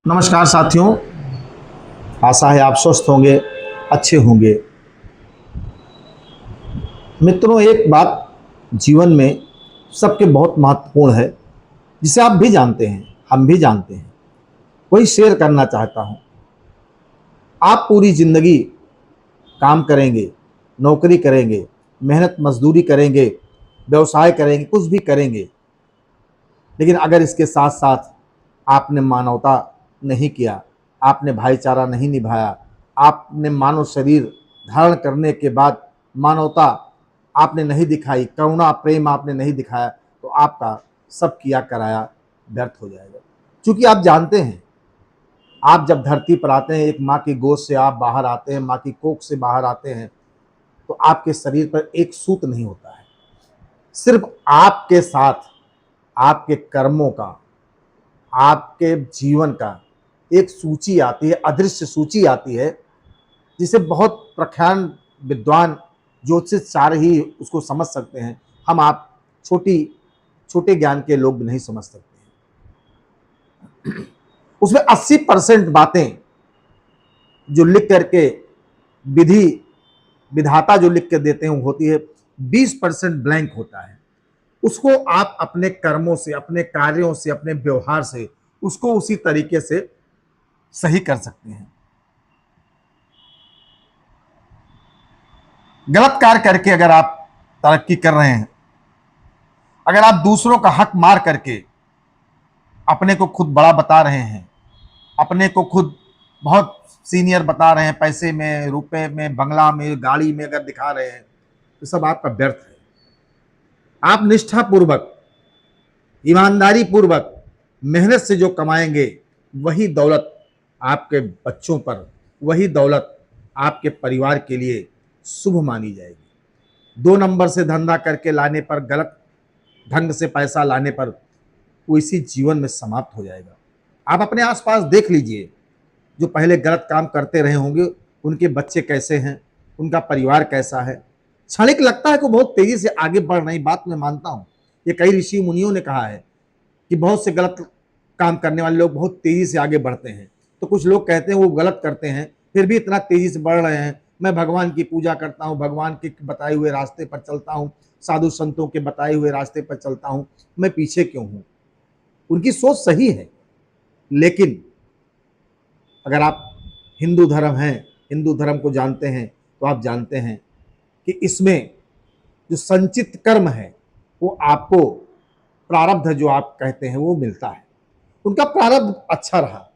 नमस्कार साथियों। आशा है आप स्वस्थ होंगे, अच्छे होंगे। मित्रों, एक बात जीवन में सबके बहुत महत्वपूर्ण है, जिसे आप भी जानते हैं, हम भी जानते हैं। वही शेयर करना चाहता हूं। आप पूरी जिंदगी काम करेंगे, नौकरी करेंगे, मेहनत मजदूरी करेंगे, व्यवसाय करेंगे, कुछ भी करेंगे, लेकिन अगर इसके साथ साथ आपने मानवता नहीं किया, आपने भाईचारा नहीं निभाया, आपने मानव शरीर धारण करने के बाद मानवता आपने नहीं दिखाई, करुणा प्रेम आपने नहीं दिखाया, तो आपका सब किया कराया व्यर्थ हो जाएगा। क्योंकि आप जानते हैं, आप जब धरती पर आते हैं, एक माँ की गोद से आप बाहर आते हैं, माँ की कोख से बाहर आते हैं, तो आपके शरीर पर एक सूत नहीं होता है। सिर्फ आपके साथ आपके कर्मों का, आपके जीवन का एक सूची आती है, अदृश्य सूची आती है, जिसे बहुत प्रख्यात विद्वान ज्योतिषाचार्य ही उसको समझ सकते हैं। हम आप छोटी छोटे ज्ञान के लोग नहीं समझ सकते हैं। उसमें 80% बातें जो लिख करके विधि विधाता जो लिख के देते हैं वो होती है, 20% ब्लैंक होता है। उसको आप अपने कर्मों से, अपने कार्यों से, अपने व्यवहार से उसको उसी तरीके से सही कर सकते हैं। गलत कार्य करके अगर आप तरक्की कर रहे हैं, अगर आप दूसरों का हक मार करके अपने को खुद बड़ा बता रहे हैं, अपने को खुद बहुत सीनियर बता रहे हैं, पैसे में, रुपए में, बंगला में, गाड़ी में अगर दिखा रहे हैं, तो सब आपका व्यर्थ है। आप निष्ठा पूर्वक, ईमानदारी पूर्वक मेहनत से जो कमाएंगे, वही दौलत आपके बच्चों पर, वही दौलत आपके परिवार के लिए शुभ मानी जाएगी। 2 नंबर से धंधा करके लाने पर, गलत ढंग से पैसा लाने पर, वो इसी जीवन में समाप्त हो जाएगा। आप अपने आसपास देख लीजिए, जो पहले गलत काम करते रहे होंगे, उनके बच्चे कैसे हैं, उनका परिवार कैसा है। क्षणिक लगता है कि बहुत तेजी से आगे बढ़ रही, बात मैं मानता हूं। ये कई ऋषि मुनियों ने कहा है कि बहुत से गलत काम करने वाले लोग बहुत तेजी से आगे बढ़ते हैं। तो कुछ लोग कहते हैं वो गलत करते हैं, फिर भी इतना तेजी से बढ़ रहे हैं। मैं भगवान की पूजा करता हूँ, भगवान के बताए हुए रास्ते पर चलता हूँ, साधु संतों के बताए हुए रास्ते पर चलता हूँ, मैं पीछे क्यों हूँ। उनकी सोच सही है, लेकिन अगर आप हिंदू धर्म हैं, हिंदू धर्म को जानते हैं, तो आप जानते हैं कि इसमें जो संचित कर्म है, वो आपको प्रारब्ध जो आप कहते हैं वो मिलता है। उनका प्रारब्ध अच्छा रहा,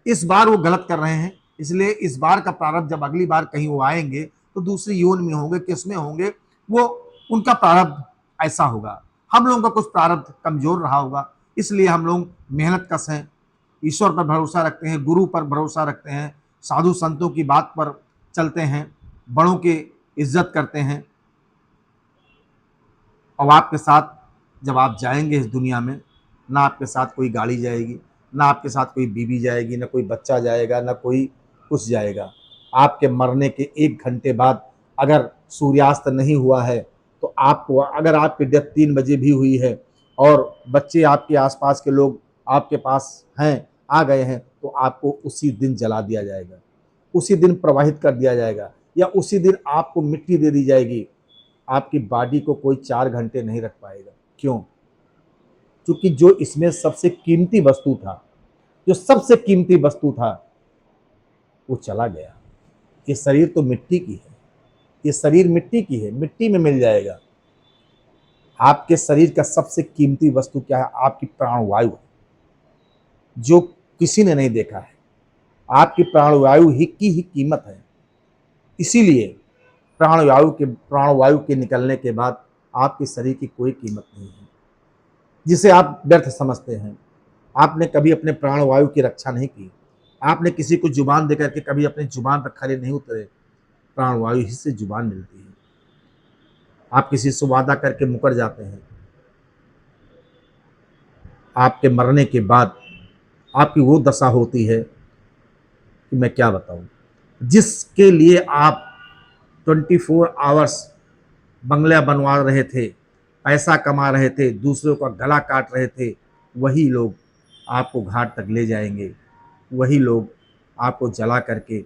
इस बार वो गलत कर रहे हैं, इसलिए इस बार का प्रारब्ध जब अगली बार कहीं वो आएंगे तो दूसरी योन में होंगे, किसमें होंगे, वो उनका प्रारब्ध ऐसा होगा। हम लोगों का कुछ प्रारब्ध कमजोर रहा होगा, इसलिए हम लोग मेहनत कश हैं, ईश्वर पर भरोसा रखते हैं, गुरु पर भरोसा रखते हैं, साधु संतों की बात पर चलते हैं, बड़ों की इज्जत करते हैं। और आपके साथ जब आप जाएंगे इस दुनिया में, ना आपके साथ कोई गाड़ी जाएगी, ना आपके साथ कोई बीवी जाएगी, ना कोई बच्चा जाएगा, ना कोई कुछ जाएगा। आपके मरने के 1 घंटे बाद अगर सूर्यास्त नहीं हुआ है, तो आपको, अगर आपकी डेथ 3 बजे भी हुई है और बच्चे आपके आसपास के लोग आपके पास हैं, आ गए हैं, तो आपको उसी दिन जला दिया जाएगा, उसी दिन प्रवाहित कर दिया जाएगा, या उसी दिन आपको मिट्टी दे दी जाएगी। आपकी बॉडी को कोई 4 घंटे नहीं रख पाएगा। क्यों? क्योंकि जो इसमें सबसे कीमती वस्तु था, जो सबसे कीमती वस्तु था, वो चला गया। ये शरीर तो मिट्टी की है, ये शरीर मिट्टी की है, मिट्टी में मिल जाएगा। आपके शरीर का सबसे कीमती वस्तु क्या है? आपकी प्राणवायु, जो किसी ने नहीं देखा है। आपकी प्राणवायु ही की ही कीमत है। इसीलिए प्राणवायु के निकलने के बाद आपके शरीर की कोई कीमत नहीं है, जिसे आप व्यर्थ समझते हैं। आपने कभी अपने प्राणवायु की रक्षा नहीं की। आपने किसी को जुबान देकर के कभी अपने जुबान पर खड़े नहीं उतरे। प्राणवायु ही से जुबान मिलती है। आप किसी से वादा करके मुकर जाते हैं, आपके मरने के बाद आपकी वो दशा होती है कि मैं क्या बताऊं। जिसके लिए आप 24 आवर्स बंगला बनवा रहे थे, पैसा कमा रहे थे, दूसरों का गला काट रहे थे, वही लोग आपको घाट तक ले जाएंगे। वही लोग आपको जला करके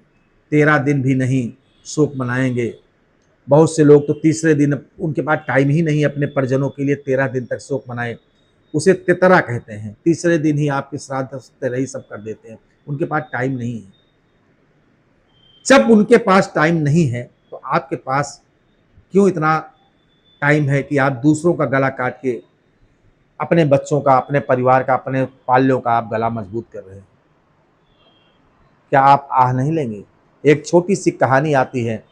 13 दिन भी नहीं शोक मनाएंगे। बहुत से लोग तो तीसरे दिन, उनके पास टाइम ही नहीं अपने परिजनों के लिए 13 दिन तक शोक मनाए, उसे तितरा कहते हैं। तीसरे दिन ही आपके श्राद्ध रही सब कर देते हैं, उनके पास टाइम नहीं है। जब उनके पास टाइम नहीं है तो आपके पास क्यों इतना टाइम है कि आप दूसरों का गला काट के अपने बच्चों का, अपने परिवार का, अपने पाल्यों का आप गला मजबूत कर रहे हैं? क्या आप आह नहीं लेंगे? एक छोटी सी कहानी आती है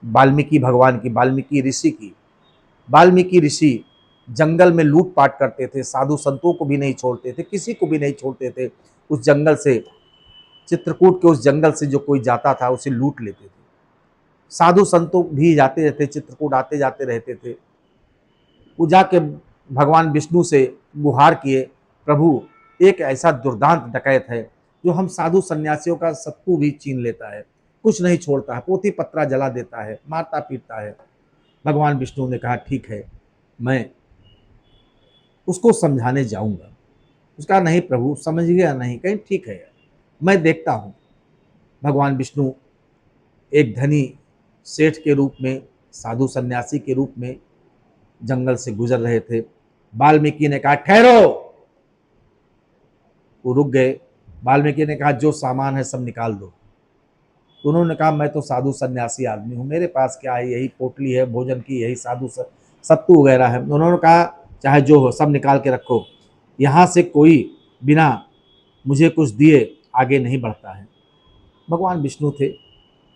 वाल्मीकि भगवान की, वाल्मीकि ऋषि की। वाल्मीकि ऋषि जंगल में लूटपाट करते थे, साधु संतों को भी नहीं छोड़ते थे, किसी को भी नहीं छोड़ते थे। उस जंगल से, चित्रकूट के उस जंगल से जो कोई जाता था उसे लूट लेते थे। साधु संतों भी जाते रहते, चित्रकूट आते जाते रहते थे। वो जाके भगवान विष्णु से गुहार किए, प्रभु एक ऐसा दुर्दांत डकैत है जो हम साधु सन्यासियों का सत्तू भी छीन लेता है, कुछ नहीं छोड़ता है, पोथी पत्रा जला देता है, मारता पीटता है। भगवान विष्णु ने कहा ठीक है, मैं उसको समझाने जाऊंगा। उसका नहीं प्रभु, समझ गया नहीं, कहीं ठीक है, मैं देखता हूं। भगवान विष्णु एक धनी सेठ के रूप में, साधु सन्यासी के रूप में जंगल से गुजर रहे थे। वाल्मीकि ने कहा ठहरो। वो रुक गए। वाल्मीकि ने कहा जो सामान है सब निकाल दो। उन्होंने कहा मैं तो साधु सन्यासी आदमी हूँ, मेरे पास क्या है, यही पोटली है भोजन की, यही साधु सत्तू वगैरह है। उन्होंने कहा चाहे जो हो सब निकाल के रखो, यहाँ से कोई बिना मुझे कुछ दिए आगे नहीं बढ़ता है। भगवान विष्णु थे,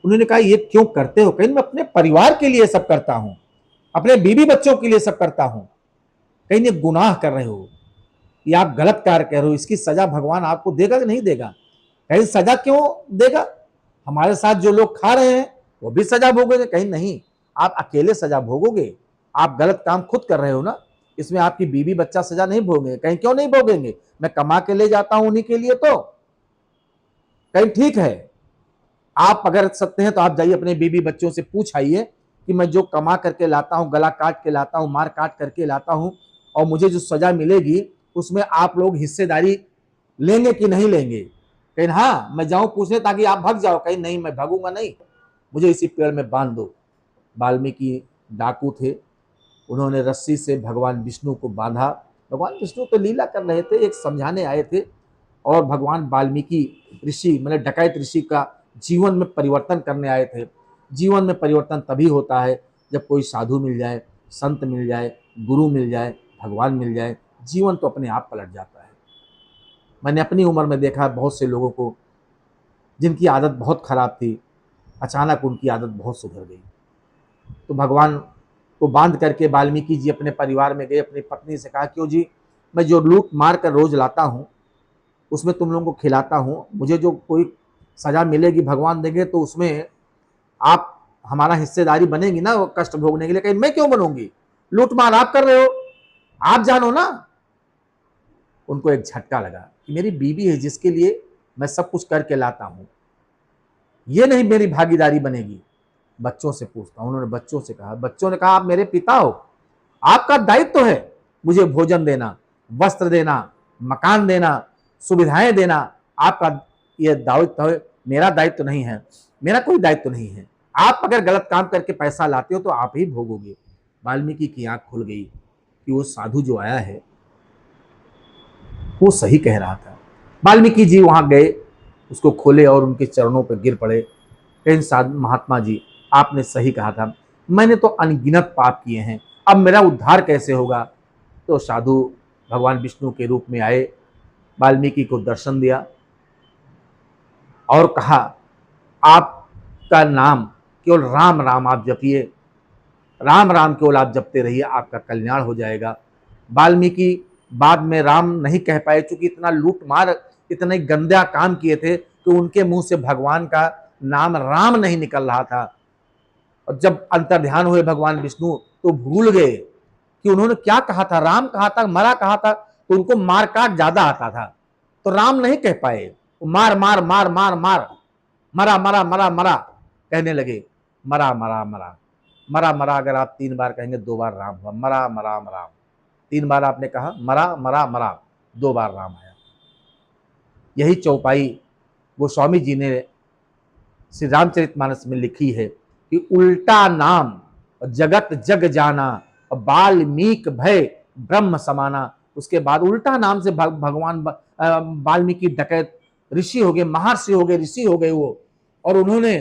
उन्होंने कहा ये क्यों करते हो? कहीं मैं अपने परिवार के लिए सब करता हूँ, अपने बीवी बच्चों के लिए सब करता हूँ, कहीं ये गुनाह कर रहे हो, ये आप गलत कार्य कर रहे हो, इसकी सजा भगवान आपको देगा कि नहीं देगा? कहीं सजा क्यों देगा? हमारे साथ जो लोग खा रहे हैं वो भी सजा भोगेंगे? कहीं नहीं, आप अकेले सजा भोगोगे। आप गलत काम खुद कर रहे हो ना, इसमें आपकी बीवी बच्चा सजा नहीं भोगेंगे। कहीं क्यों नहीं भोगेंगे? मैं कमा के ले जाता हूं उन्हीं के लिए, तो कहीं ठीक है। आप अगर सत्य हैं तो आप जाइए अपने बीवी बच्चों से पूछ आइए कि मैं जो कमा करके लाता हूं, गला काट के लाता हूं, मार काट करके लाता हूं, और मुझे जो सजा मिलेगी उसमें आप लोग हिस्सेदारी लेंगे कि नहीं लेंगे? कहीं हाँ, मैं जाऊं पूछने ताकि आप भाग जाओ? कहीं नहीं, मैं भागूंगा नहीं, मुझे इसी पेड़ में बांध दो। वाल्मीकि डाकू थे, उन्होंने रस्सी से भगवान विष्णु को बांधा। भगवान विष्णु तो लीला कर रहे थे, एक समझाने आए थे। और भगवान वाल्मीकि ऋषि, मतलब डकैत ऋषि का जीवन में परिवर्तन करने आए थे। जीवन में परिवर्तन तभी होता है जब कोई साधु मिल जाए, संत मिल जाए, गुरु मिल जाए, भगवान मिल जाए, जीवन तो अपने आप पलट जाता है। मैंने अपनी उम्र में देखा बहुत से लोगों को जिनकी आदत बहुत खराब थी, अचानक उनकी आदत बहुत सुधर गई। तो भगवान को बांध करके वाल्मीकि जी अपने परिवार में गए, अपनी पत्नी से कहा क्यों जी, मैं जो लूट मार कर रोज लाता हूँ उसमें तुम लोगों को खिलाता हूँ, मुझे जो कोई सजा मिलेगी भगवान देंगे तो उसमें आप हमारा हिस्सेदारी बनेगी ना, वो कष्ट भोगने के लिए? कहीं मैं क्यों बनूंगी? लूट मार आप कर रहे हो, आप जानो ना। उनको एक झटका लगा कि मेरी बीवी है जिसके लिए मैं सब कुछ करके लाता हूं, ये नहीं मेरी भागीदारी बनेगी। बच्चों से पूछता हूं। उन्होंने बच्चों से कहा, बच्चों ने कहा आप मेरे पिता हो, आपका दायित्व तो है मुझे भोजन देना, वस्त्र देना, मकान देना, सुविधाएं देना, आपका यह दायित्व है, मेरा दायित्व नहीं है, मेरा कोई दायित्व नहीं है। आप अगर गलत काम करके पैसा लाते हो तो आप ही भोगोगे। वाल्मीकि की आंख खुल गई कि वो साधु जो आया है वो सही कह रहा था। वाल्मीकि जी वहां गए, उसको खोले और उनके चरणों पर गिर पड़े। कहीं साधु महात्मा जी, आपने सही कहा था, मैंने तो अनगिनत पाप किए हैं, अब मेरा उद्धार कैसे होगा? तो साधु भगवान विष्णु के रूप में आए, वाल्मीकि को दर्शन दिया और कहा आपका नाम केवल राम राम आप जपिए, राम राम केवल आप जपते रहिए, आपका कल्याण हो जाएगा। वाल्मीकि बाद में राम नहीं कह पाए, चूंकि इतना लूट मार, इतने गंदा काम किए थे कि उनके मुंह से भगवान का नाम राम नहीं निकल रहा था। और जब अंतर्ध्यान हुए भगवान विष्णु तो भूल गए कि उन्होंने क्या कहा था, राम कहा था, मरा कहा था। तो उनको मार काट ज्यादा आता था तो राम नहीं कह पाए, वो मार मार मार मार मार, मरा मरा मरा मरा कहने लगे। मरा मरा मरा मरा मरा अगर आप 3 बार कहेंगे 2 बार राम हुआ। मरा मरा मरा, 3 बार आपने कहा मरा मरा मरा, 2 बार राम आया। यही चौपाई गोस्वामी जी ने श्री रामचरितमानस में लिखी है कि उल्टा नाम जगत जग जाना, वाल्मीकि भय ब्रह्म समाना। उसके बाद उल्टा नाम से भगवान वाल्मीकि डकैत ऋषि हो गए, महर्षि हो गए, ऋषि हो गए वो, और उन्होंने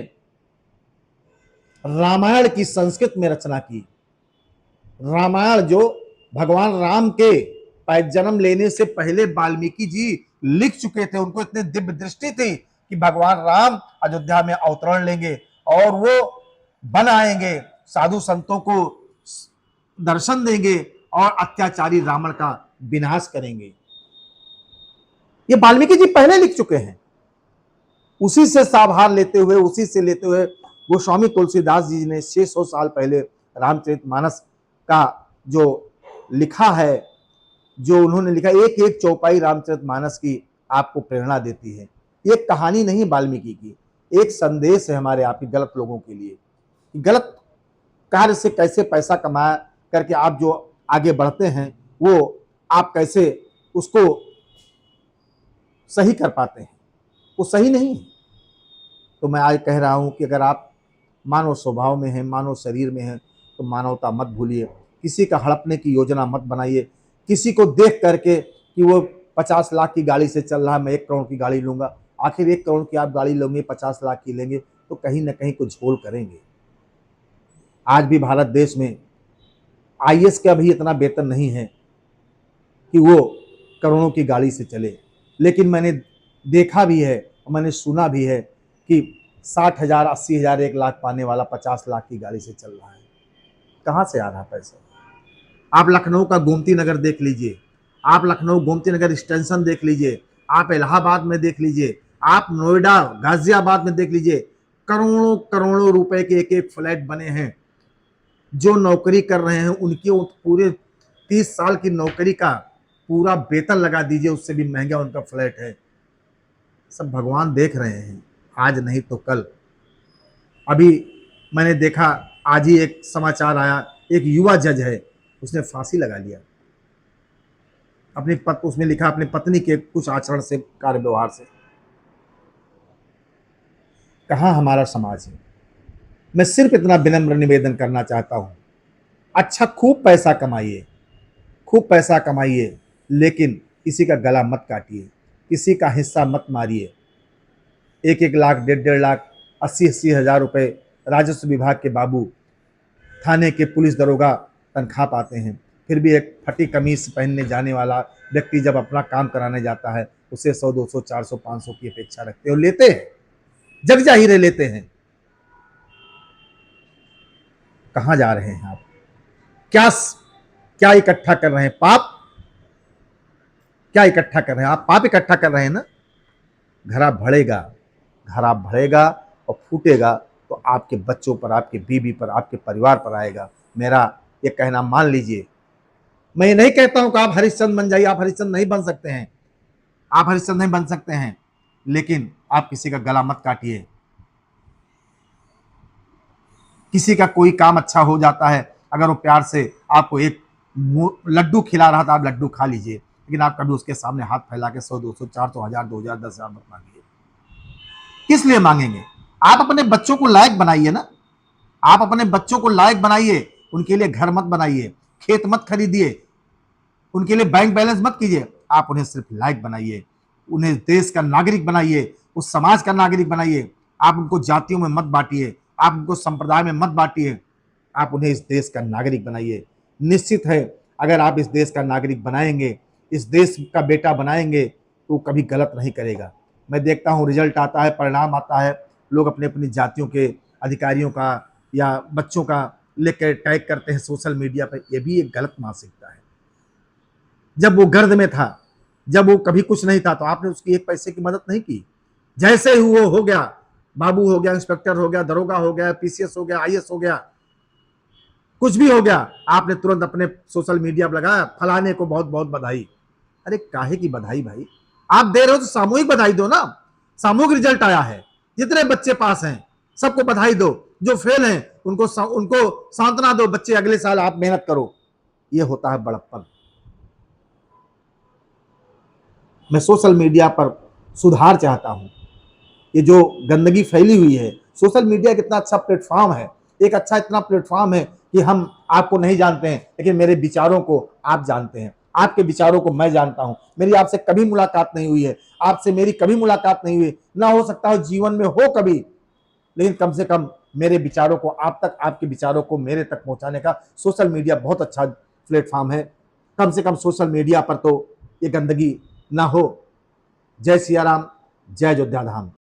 रामायण की संस्कृत में रचना की। रामायण जो भगवान राम के जन्म लेने से पहले वाल्मीकि जी लिख चुके थे। उनको इतनी दिव्य दृष्टि थी कि भगवान राम अयोध्या में अवतरण लेंगे और वो बन आएंगे, साधु संतों को दर्शन देंगे और अत्याचारी रावण का विनाश करेंगे। ये वाल्मीकि जी पहले लिख चुके हैं। उसी से सावधान लेते हुए, उसी से लेते हुए गोस्वामी तुलसीदास जी ने 600 साल पहले रामचरितमानस का जो लिखा है, जो उन्होंने लिखा, एक एक चौपाई रामचरितमानस की आपको प्रेरणा देती है। एक कहानी नहीं वाल्मीकि की, एक संदेश है हमारे आप गलत लोगों के लिए। गलत कार्य से कैसे पैसा कमाया करके आप जो आगे बढ़ते हैं, वो आप कैसे उसको सही कर पाते हैं, वो सही नहीं है। तो मैं आज कह रहा हूं कि अगर आप मानव स्वभाव में हैं, मानव शरीर में हैं, तो मानवता मत भूलिए। किसी का हड़पने की योजना मत बनाइए। किसी को देख करके कि वो 50 लाख की गाड़ी से चल रहा है, मैं 1 करोड़ की गाड़ी लूंगा। आखिर 1 करोड़ की आप गाड़ी लेंगे, 50 लाख की लेंगे, तो कहीं ना कहीं कुछ झोल करेंगे। आज भी भारत देश में आईएएस का भी इतना वेतन नहीं है कि वो करोड़ों की गाड़ी से चले। लेकिन मैंने देखा भी है, मैंने सुना भी है कि 60,000, 80,000, 1 लाख पाने वाला 50 लाख की गाड़ी से चल रहा है। कहाँ से आ रहा पैसा? आप लखनऊ का गोमती नगर देख लीजिए, आप लखनऊ गोमती नगर एक्सटेंशन देख लीजिए, आप इलाहाबाद में देख लीजिए, आप नोएडा गाजियाबाद में देख लीजिए। करोड़ों करोड़ों रुपए के एक एक फ्लैट बने हैं। जो नौकरी कर रहे हैं उनकी पूरे 30 साल की नौकरी का पूरा वेतन लगा दीजिए, उससे भी महंगा उनका फ्लैट है। सब भगवान देख रहे हैं, आज नहीं तो कल। अभी मैंने देखा, आज ही एक समाचार आया, एक युवा जज है, उसने फांसी लगा लिया अपनी उसमें लिखा अपनी पत्नी के कुछ आचरण से, कार्य व्यवहार से। कहाँ हमारा समाज है? मैं सिर्फ इतना विनम्र निवेदन करना चाहता हूं, अच्छा खूब पैसा कमाइए, खूब पैसा कमाइए, लेकिन किसी का गला मत काटिए, किसी का हिस्सा मत मारिए। 1-1 लाख, 1.5 लाख, 80-80 हजार रुपए राजस्व विभाग के बाबू, थाने के पुलिस दरोगा तनख्वाह पाते हैं। फिर भी एक फटी कमीज पहनने जाने वाला व्यक्ति जब अपना काम कराने जाता है, उसे 100, 200, 400, 500 की अपेक्षा रखते हैं और लेते हैं, जग जाहिर लेते हैं। कहां जा रहे हैं आप? क्या क्या इकट्ठा कर रहे हैं? पाप क्या इकट्ठा कर रहे हैं? आप पाप इकट्ठा कर रहे हैं ना। घड़ा भरेगा, घड़ा भरेगा और फूटेगा तो आपके बच्चों पर, आपके बीवी पर, आपके परिवार पर आएगा। मेरा ये कहना मान लीजिए। मैं ये नहीं कहता हूं कि आप हरिश्चंद्र बन जाइए, आप हरिश्चंद्र नहीं बन सकते हैं, आप हरिश्चंद्र नहीं बन सकते हैं, लेकिन आप किसी का गला मत काटिए। किसी का कोई काम अच्छा हो जाता है, अगर वो प्यार से आपको एक लड्डू खिला रहा था, आप लड्डू खा लीजिए, लेकिन आप कभी उसके सामने हाथ फैला के 100, 200, 400, 1000, 2000, 10,000 मत मांगिए। किस लिए मांगेंगे? आप अपने बच्चों को लायक बनाइए ना। आप अपने बच्चों को लायक बनाइए, उनके लिए घर मत बनाइए, खेत मत खरीदिए, उनके लिए बैंक बैलेंस मत कीजिए। आप उन्हें सिर्फ लायक बनाइए, उन्हें देश का नागरिक बनाइए, उस समाज का नागरिक बनाइए। आप उनको जातियों में मत बांटिए, आप उनको संप्रदाय में मत बांटिए, आप उन्हें इस देश का नागरिक बनाइए। निश्चित है, अगर आप इस देश का नागरिक बनाएंगे, इस देश का बेटा बनाएंगे, तो कभी गलत नहीं करेगा। मैं देखता हूँ रिजल्ट आता है, परिणाम आता है, लोग अपने अपनी जातियों के अधिकारियों का या बच्चों का लेकर टैग करते हैं सोशल मीडिया पर। यह भी एक गलत मानसिकता है। जब वो गर्द में था, जब वो कभी कुछ नहीं था, तो आपने उसकी 1 पैसे की मदद नहीं की। जैसे ही वो हो गया, बाबू हो गया, इंस्पेक्टर हो गया, दरोगा हो गया, पीसीएस हो गया, आईएएस हो गया, कुछ भी हो गया, आपने तुरंत अपने सोशल मीडिया पर लगाया, फलाने को बहुत बहुत बधाई। अरे काहे की बधाई भाई? आप दे रहे हो तो सामूहिक बधाई दो ना। सामूहिक रिजल्ट आया है, जितने बच्चे पास हैं सबको बधाई दो, जो फेल हैं उनको सांत्वना दो, बच्चे अगले साल आप मेहनत करो। ये होता है बड़प्पन। मैं सोशल मीडिया पर सुधार चाहता हूँ। ये जो गंदगी फैली हुई है, सोशल मीडिया कितना अच्छा प्लेटफॉर्म है, एक अच्छा इतना प्लेटफॉर्म है कि हम आपको नहीं जानते हैं लेकिन मेरे विचारों को आप जानते हैं, आपके विचारों को मैं जानता हूं। मेरी आपसे कभी मुलाकात नहीं हुई है, आपसे मेरी कभी मुलाकात नहीं हुई, ना हो सकता हो जीवन में हो कभी, लेकिन कम से कम मेरे विचारों को आप तक, आपके विचारों को मेरे तक पहुंचाने का सोशल मीडिया बहुत अच्छा प्लेटफॉर्म है। कम से कम सोशल मीडिया पर तो ये गंदगी ना हो। जय सिया राम, जय अयोध्या धाम।